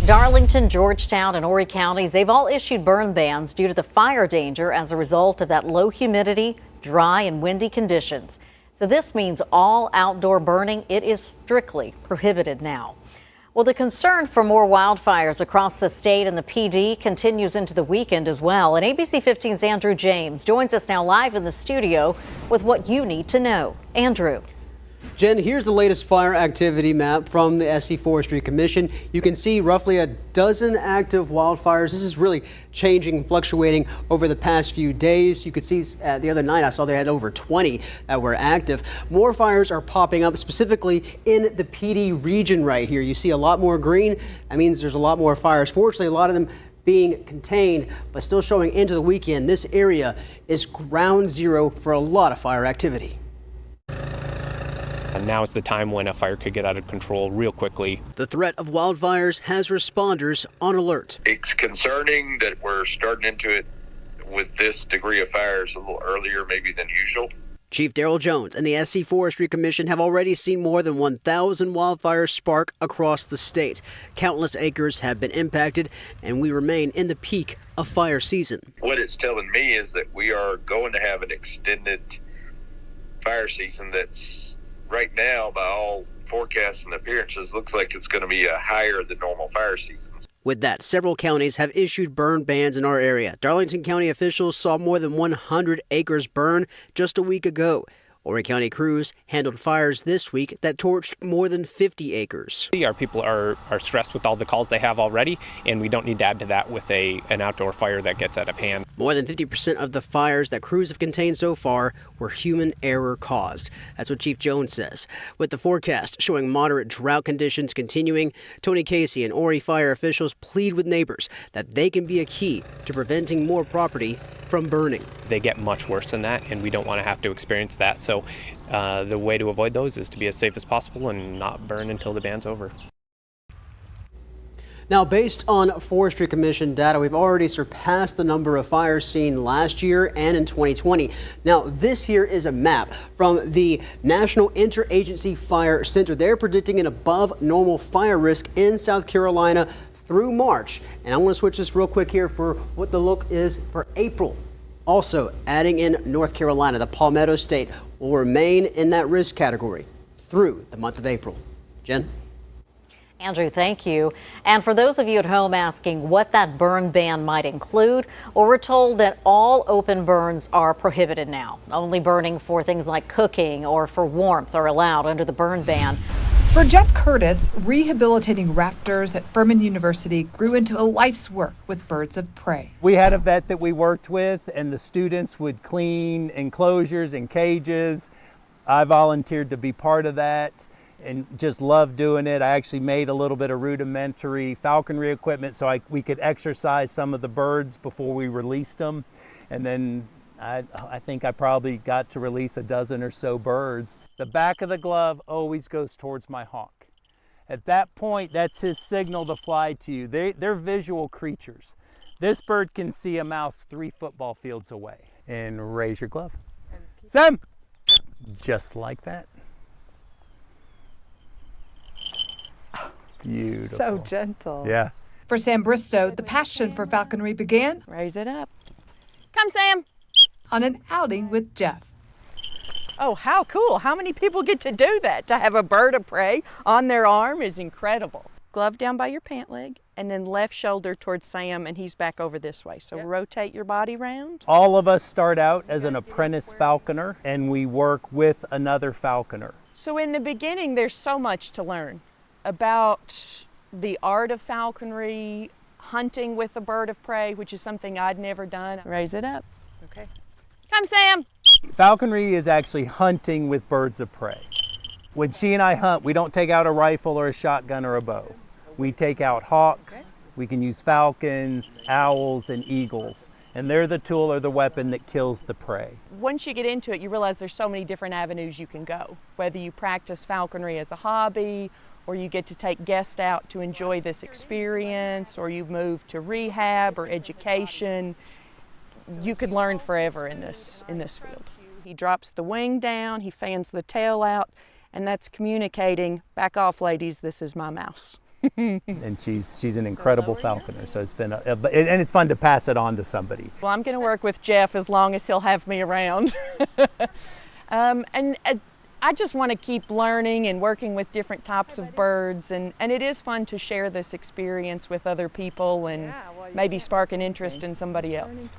Darlington, Georgetown, and Horry counties, they've all issued burn bans due to the fire danger as a result of that low humidity, dry and windy conditions. So this means all outdoor burning, it is strictly prohibited now. Well, the concern for more wildfires across the state and the PD continues into the weekend as well. And ABC 15's Andrew James joins us now live in the studio with what you need to know. Andrew. Jen, here's the latest fire activity map from the SC Forestry Commission. You can see roughly a dozen active wildfires. This is really changing, fluctuating over the past few days. You could see the other night I saw they had over 20 that were active. More fires are popping up specifically in the PD region right here. You see a lot more green. That means there's a lot more fires. Fortunately, a lot of them being contained, but still showing into the weekend. This area is ground zero for a lot of fire activity. And now is the time when a fire could get out of control real quickly. The threat of wildfires has responders on alert. It's concerning that we're starting into it with this degree of fires a little earlier maybe than usual. Chief Darryl Jones and the SC Forestry Commission have already seen more than 1,000 wildfires spark across the state. Countless acres have been impacted, and we remain in the peak of fire season. What it's telling me is that we are going to have an extended fire season that's right now, by all forecasts and appearances, looks like it's going to be a higher than normal fire season. With that, several counties have issued burn bans in our area. Darlington County officials saw more than 100 acres burn just a week ago. Horry County crews handled fires this week that torched more than 50 acres. Our people are stressed with all the calls they have already, and we don't need to add to that with an outdoor fire that gets out of hand. More than 50% of the fires that crews have contained so far were human error caused. That's what Chief Jones says. With the forecast showing moderate drought conditions continuing, Tony Casey and Horry fire officials plead with neighbors that they can be a key to preventing more property from burning. They get much worse than that, and we don't want to have to experience that. So the way to avoid those is to be as safe as possible and not burn until the ban's over. Now, based on Forestry Commission data, we've already surpassed the number of fires seen last year and in 2020. Now, this here is a map from the National Interagency Fire Center. They're predicting an above normal fire risk in South Carolina through March. And I want to switch this real quick here for what the look is for April. Also, adding in North Carolina, the Palmetto State will remain in that risk category through the month of April. Jen? Andrew, thank you. And for those of you at home asking what that burn ban might include, well, we're told that all open burns are prohibited now. Only burning for things like cooking or for warmth are allowed under the burn ban. For Jeff Curtis, rehabilitating raptors at Furman University grew into a life's work with birds of prey. We had a vet that we worked with, and the students would clean enclosures and cages. I volunteered to be part of that and just loved doing it. I actually made a little bit of rudimentary falconry equipment so we could exercise some of the birds before we released them. And then I think I probably got to release a dozen or so birds. The back of the glove always goes towards my hawk. At that point, that's his signal to fly to you. They're visual creatures. This bird can see a mouse 3 football fields away. And raise your glove. Sam! Just like that. Beautiful. So gentle. Yeah. For Sam Bristow, the passion for falconry began Raise it up. Come, Sam. on an outing with Jeff. Oh, how cool. How many people get to do that? To have a bird of prey on their arm is incredible. Glove down by your pant leg and then left shoulder towards Sam, and he's back over this way. So rotate your body round. All of us start out as an apprentice falconer, and we work with another falconer. So in the beginning, there's so much to learn about the art of falconry, hunting with a bird of prey, which is something I'd never done. Raise it up. Okay. Come, Sam. Falconry is actually hunting with birds of prey. When she and I hunt, we don't take out a rifle or a shotgun or a bow. We take out hawks, we can use falcons, owls, and eagles, and they're the tool or the weapon that kills the prey. Once you get into it, you realize there's so many different avenues you can go. Whether you practice falconry as a hobby, or you get to take guests out to enjoy this experience, or you move to rehab or education, you could learn forever in this field. He drops the wing down, he fans the tail out, and that's communicating, back off ladies, this is my mouse. And she's an incredible falconer, so it's been and it's fun to pass it on to somebody. Well, I'm going to work with Jeff as long as he'll have me around. And I just want to keep learning and working with different types of birds, and it is fun to share this experience with other people and maybe spark an interest in somebody else.